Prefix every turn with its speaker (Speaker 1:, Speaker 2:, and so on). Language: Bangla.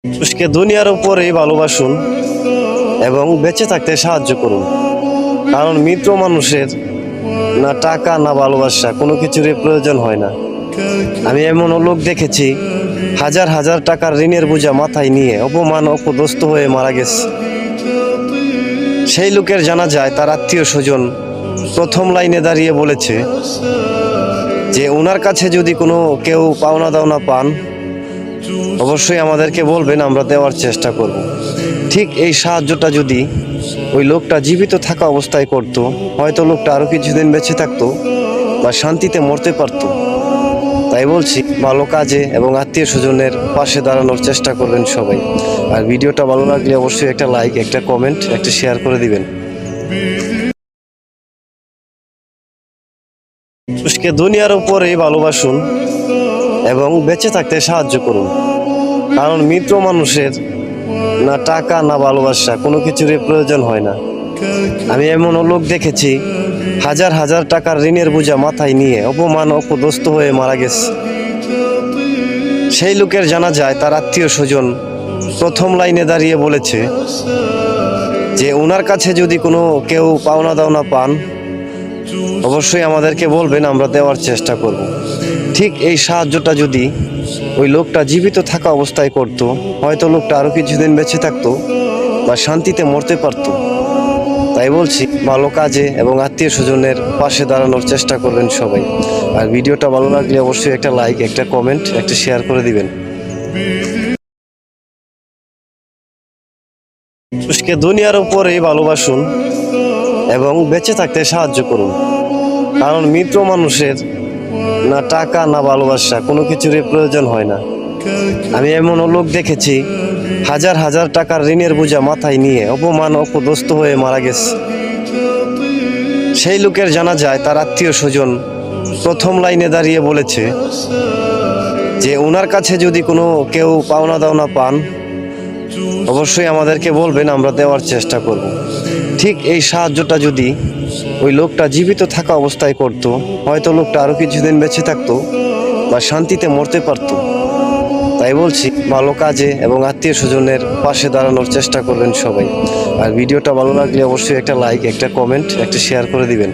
Speaker 1: মানুষকে দুনিয়ার উপরেই ভালোবাসুন এবং বেঁচে থাকতে সাহায্য করুন। কারণ মৃত মানুষের না টাকা না ভালোবাসা কোনো কিছুরই প্রয়োজন হয় না। আমি এমন লোক দেখেছি হাজার হাজার টাকার ঋণের বোঝা মাথায় নিয়ে অপমান অপদস্থ হয়ে মারা গেছে। সেই লোকের জানা যায় তার আত্মীয় স্বজন প্রথম লাইনে দাঁড়িয়ে বলেছে যে ওনার কাছে যদি কোনো কেউ পাওনা দাওনা পান অবশ্যই আমাদেরকে বলবেন, আমরা দেওয়ার চেষ্টা করব। ঠিক এই সাহায্যটা যদি ওই লোকটা জীবিত থাকা অবস্থায় করত, হয়তো লোকটা আরও কিছুদিন বেঁচে থাকতো বা শান্তিতে মরতে পারত। তাই বলছি, ভালো কাজে এবং আত্মীয় স্বজনের পাশে দাঁড়ানোর চেষ্টা করবেন সবাই। আর ভিডিওটা ভালো লাগলে অবশ্যই একটা লাইক, একটা কমেন্ট, একটা শেয়ার করে দিবেন। মানুষকে দুনিয়ার উপরেই ভালোবাসুন এবং বেঁচে থাকতে সাহায্য করুন। কারণ মৃত মানুষের না টাকা না ভালোবাসা কোনো কিছুরই প্রয়োজন হয় না। আমি এমন লোক দেখেছি হাজার হাজার টাকার ঋণের বোঝা মাথায় নিয়ে অপমান অপদস্থ হয়ে মারা গেছে। সেই লোকের জানা যায় তার আত্মীয় স্বজন প্রথম লাইনে দাঁড়িয়ে বলেছে যে ওনার কাছে যদি কোনো কেউ পাওনা দাওনা পান অবশ্যই আমাদেরকে বলবেন, আমরা দেওয়ার চেষ্টা করব। ঠিক এই সাহায্যটা যদি ওই লোকটা জীবিত থাকা অবস্থায় করত, হয়তো লোকটা আরও কিছুদিন বেঁচে থাকতো বা শান্তিতে মরতে পারত। তাই বলছি, ভালো কাজে এবং আত্মীয় স্বজনের পাশে দাঁড়ানোর চেষ্টা করবেন সবাই। আর ভিডিওটা ভালো লাগলে অবশ্যই একটা লাইক, একটা কমেন্ট, একটা শেয়ার করে দিবেন। মানুষকে দুনিয়ার উপরেই ভালোবাসুন এবং বেঁচে থাকতে সাহায্য করুন। কারণ মৃত মানুষের না টাকা না ভালোবাসা কোনো কিছুরই প্রয়োজন হয় না। আমি এমন লোক দেখেছি হাজার হাজার টাকার ঋণের বোঝা মাথায় নিয়ে অপমান অপদস্থ হয়ে মারা গেছে। সেই লোকের জানা যায় তার আত্মীয় স্বজন প্রথম লাইনে দাঁড়িয়ে বলেছে যে ওনার কাছে যদি কোনো কেউ পাওনা দাওনা পান অবশ্যই আমাদেরকে বলবেন, আমরা দেওয়ার চেষ্টা করব। ঠিক এই সাহায্যটা যদি ওই লোকটা জীবিত থাকা অবস্থায় করত, হয়তো লোকটা আরও কিছুদিন বেঁচে থাকতো বা শান্তিতে মরতে পারত। তাই বলছি, ভালো কাজে এবং আত্মীয় স্বজনের পাশে দাঁড়ানোর চেষ্টা করবেন সবাই। আর ভিডিওটা ভালো লাগলে অবশ্যই একটা লাইক, একটা কমেন্ট, একটা শেয়ার করে দিবেন।